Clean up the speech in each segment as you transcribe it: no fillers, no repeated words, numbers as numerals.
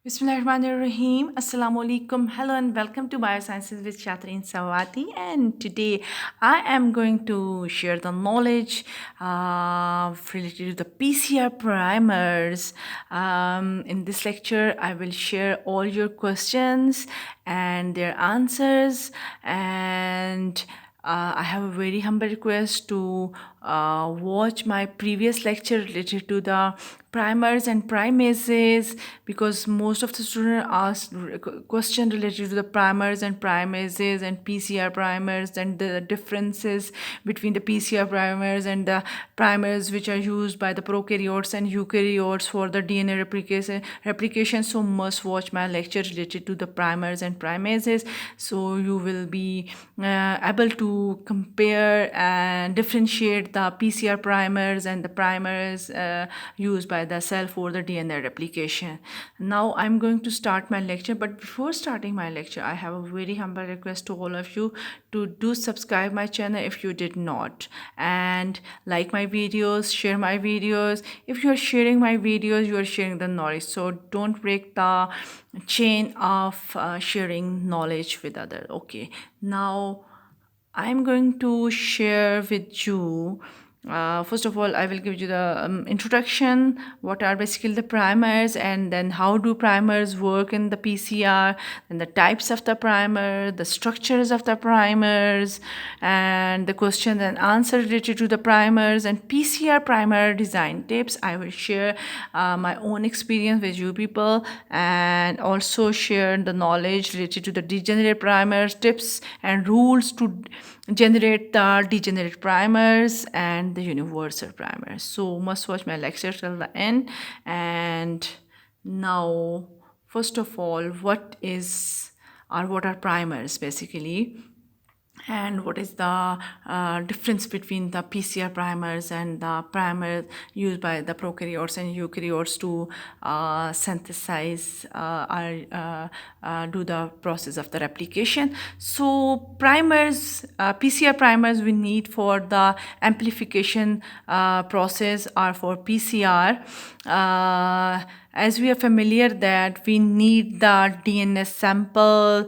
Bismillahirrahmanirrahim. Assalamu alaikum. Hello and welcome to Biosciences with ShahTareen Swati. And today I am going to share the knowledge related to the PCR primers. In this lecture, I will share all your questions and their answers. And I have a very humble request to watch my previous lecture related to the primers and primases, because most of the students asked question related to the primers and primases and PCR primers and the differences between the PCR primers and the primers which are used by the prokaryotes and eukaryotes for the DNA replication. So must watch my lecture related to the primers and primases, so you will be able to compare and differentiate the PCR primers and the primers used by the cell for the DNA replication. Now I'm going to start my lecture, but before starting my lecture, I have a very humble request to all of you to do subscribe my channel if you did not, and like my videos, share my videos. If you are sharing my videos, you are sharing the knowledge, so don't break the chain of sharing knowledge with other. Okay, now I'm going to share with you. First of all, I will give you the introduction, what are basically the primers, and then how do primers work in the PCR, and the types of the primer, the structures of the primers, and the question and answer related to the primers, and PCR primer design tips. I will share my own experience with you people, and also share the knowledge related to the degenerate primers, tips and rules to generate the degenerate primers and the universal primers. So must watch my lecture till the end. And now, first of all, what are primers basically, and what is the difference between the PCR primers and the primers used by the prokaryotes and eukaryotes to synthesize or do the process of the replication. So primers, PCR primers we need for the amplification process or for PCR. As we are familiar that we need the DNA sample,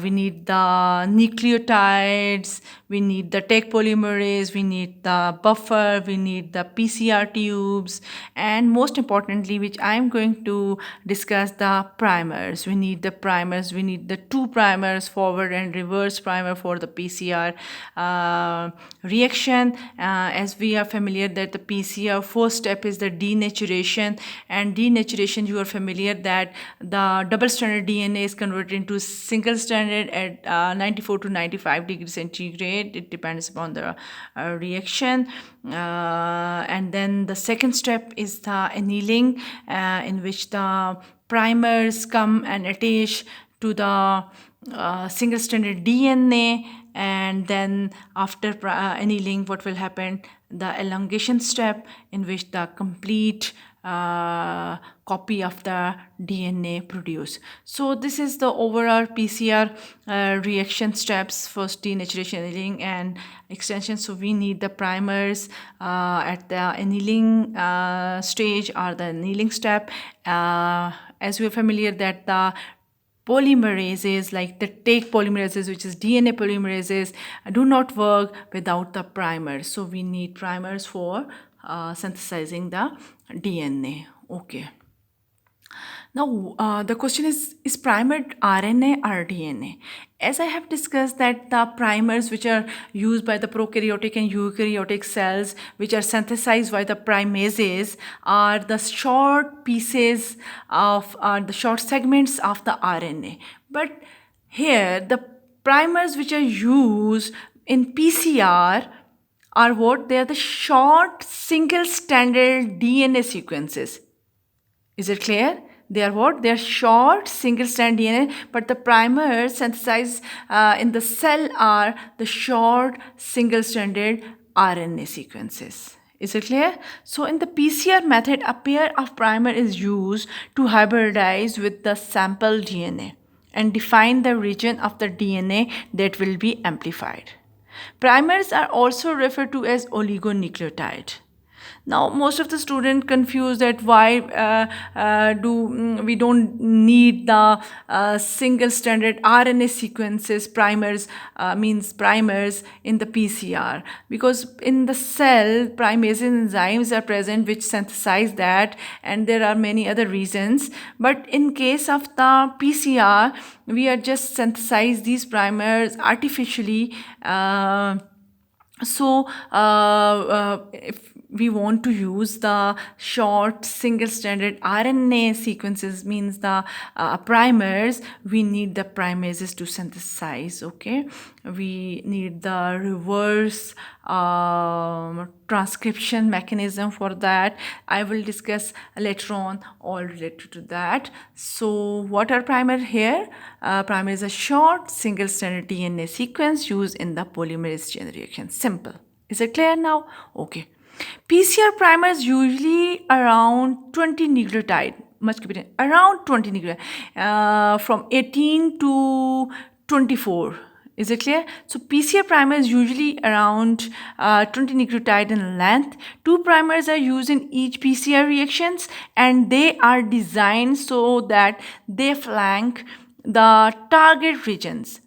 we need the nucleotides, we need the tech polymerase, we need the buffer, we need the PCR tubes, and most importantly, which I am going to discuss, the primers. We need the primers, we need the two primers, forward and reverse primer for the PCR reaction. As we are familiar that the PCR first step is the denaturation, and denaturation, you are familiar that the double stranded DNA is converted into single stranded at 94 to 95 degrees centigrade. It depends upon the reaction. And then the second step is the annealing, in which the primers come and attach to the single stranded DNA, and then after annealing, what will happen, the elongation step, in which the complete copy of the DNA produced. So this is the overall PCR reaction steps: first denaturation, annealing, and extension. So we need the primers at the annealing stage or the annealing step. As we are familiar that the polymerases, like the take polymerases, which is DNA polymerases, do not work without the primers. So we need primers for synthesizing the DNA. Okay. Now, the question is primer RNA or DNA? As I have discussed that the primers which are used by the prokaryotic and eukaryotic cells, which are synthesized by the primases, are the short pieces of the short segments of the RNA. But here, the primers which are used in PCR are what? They are the short single stranded DNA sequences. Is it clear? They are what? They are short single-strand DNA, but the primers synthesized in the cell are the short single-stranded RNA sequences. Is it clear? So in the PCR method, a pair of primer is used to hybridize with the sample DNA and define the region of the DNA that will be amplified. Primers are also referred to as oligonucleotide. Now, most of the student confused that why we don't need the single stranded RNA sequences primers, means primers in the PCR, because in the cell primase enzymes are present which synthesize that, and there are many other reasons. But in case of the PCR, we are just synthesize these primers artificially. If we want to use the short single stranded RNA sequences, means the primers, we need the primases to synthesize. Okay, we need the reverse transcription mechanism for that. I will discuss later on all related to that. So what are primer here? Primer is a short single stranded DNA sequence used in the polymerase chain reaction. Simple. Is it clear now? Okay. PCR primers usually around 20 nucleotide, much keep it around 20 nucleotide, from 18 to 24. Is it clear? So PCR primer is usually around 20 nucleotide in length. Two primers are used in each PCR reactions, and they are designed so that they flank the target regions.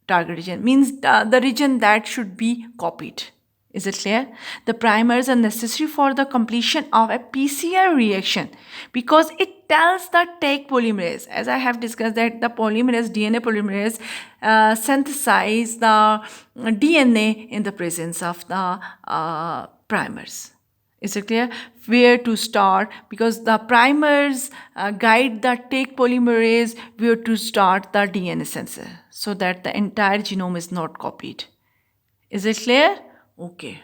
Target region means the region that should be copied. Is it clear? The primers are necessary for the completion of a PCR reaction because it tells the take polymerase. As I have discussed that the polymerase, DNA polymerase, synthesize the DNA in the presence of the primers. Is it clear? Where to start? Because the primers guide the take polymerase where to start the DNA synthesis so that the entire genome is not copied. Is it clear? Okay.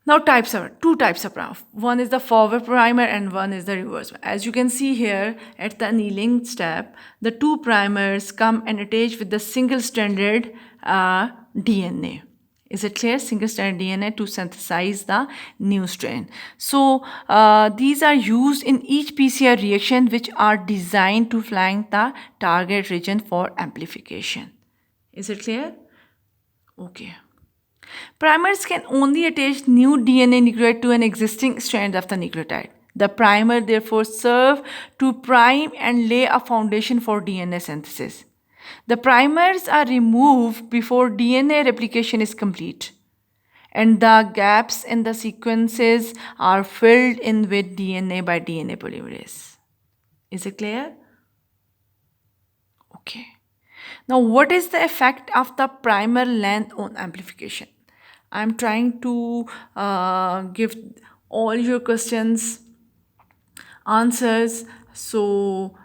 Now two types of primer. One is the forward primer and one is the reverse. As you can see here at the annealing step, the two primers come and attach with the single-stranded DNA. Is it clear? Single-stranded DNA to synthesize the new strain. So these are used in each PCR reaction which are designed to flank the target region for amplification. Is it clear? Okay. Primers can only attach new DNA nucleotide to an existing strand of the nucleotide. The primer therefore serves to prime and lay a foundation for DNA synthesis. The primers are removed before DNA replication is complete, and the gaps in the sequences are filled in with DNA by DNA polymerase. Is it clear? Okay. Now, what is the effect of the primer length on amplification? I'm trying to give all your questions answers. So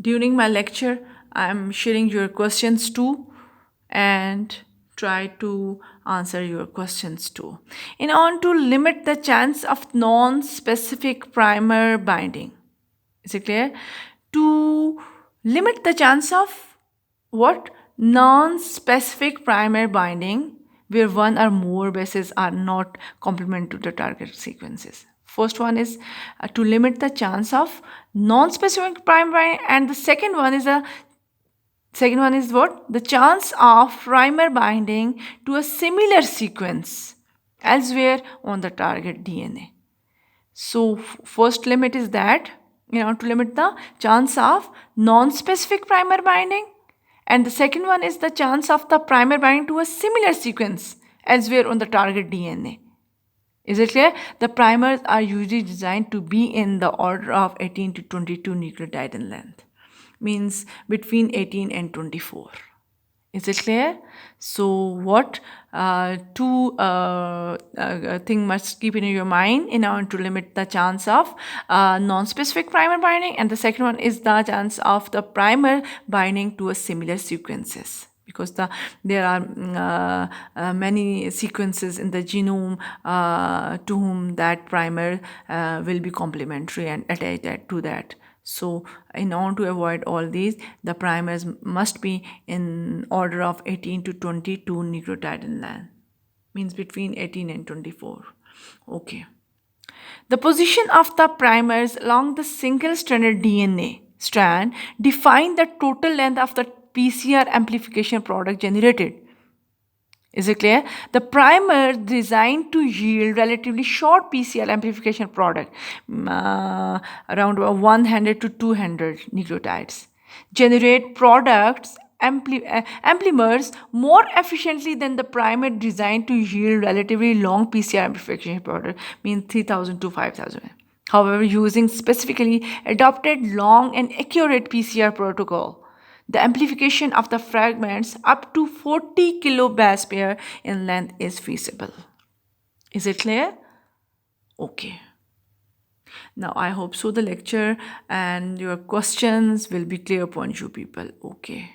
during my lecture, I'm sharing your questions too and try to answer your questions too. In order to limit the chance of non-specific primer binding. Is it clear? To limit the chance of what? Non-specific primer binding, where one or more bases are not complement to the target sequences. First one is to limit the chance of non-specific primer binding, and the second one is what? The chance of primer binding to a similar sequence elsewhere on the target DNA. So first limit is that, to limit the chance of non-specific primer binding, and the second one is the chance of the primer binding to a similar sequence elsewhere on the target DNA. Is it clear? The primers are usually designed to be in the order of 18 to 22 nucleotide in length, means between 18 and 24. Is it clear? So what two thing must keep in your mind in order to limit the chance of non-specific primer binding, and the second one is the chance of the primer binding to a similar sequences, because there are many sequences in the genome to whom that primer will be complementary and attached to that. So in order to avoid all these, the primers must be in order of 18 to 22 nucleotide in length, means between 18 and 24. Okay. The position of the primers along the single-stranded DNA strand define the total length of the PCR amplification product generated. Is it clear? The primer designed to yield relatively short PCR amplification product, around 100 to 200 nucleotides, generate products amplimers more efficiently than the primer designed to yield relatively long PCR amplification product, means 3000 to 5000. However, using specifically adopted long and accurate PCR protocol, the amplification of the fragments up to 40 kilobas pair in length is feasible. Is it clear? Okay. Now I hope so the lecture and your questions will be clear upon you people. Okay.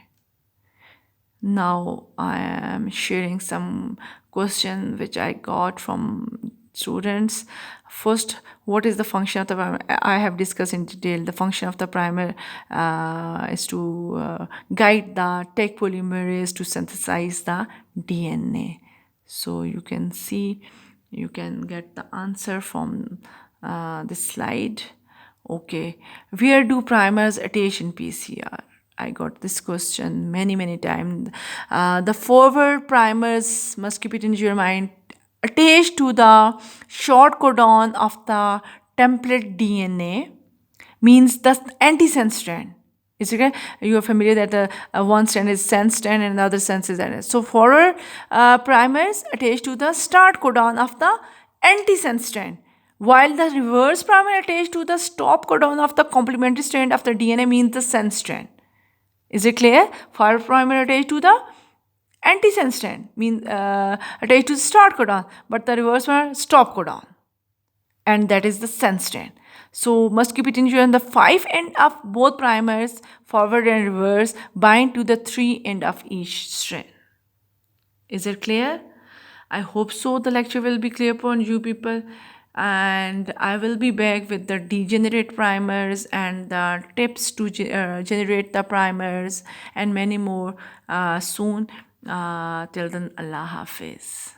Now I am sharing some questions which I got from students. First, what is the function of the primer? I have discussed in detail. The function of the primer is to guide the tech polymerase to synthesize the DNA. So you can see, you can get the answer from this slide. Okay, where do primers attach in PCR? I got this question many times. The forward primers must keep it in your mind, attached to the short codon of the template DNA, means the antisense strand. Is okay? You are familiar that the one strand is sense strand and the other sense is NS. So forward primers attached to the start codon of the antisense strand, while the reverse primer attached to the stop codon of the complementary strand of the DNA, means the sense strand. Is it clear? Forward primer attached to the antisense strand, means attached to the start codon, but the reverse one stop codon, and that is the sense strand. So must keep it in view, and the 5 end of both primers, forward and reverse, bind to the 3 end of each strand. Is it clear? I hope so the lecture will be clear upon you people, and I will be back with the degenerate primers and the tips to generate the primers and many more soon. Till then, Allah Hafiz.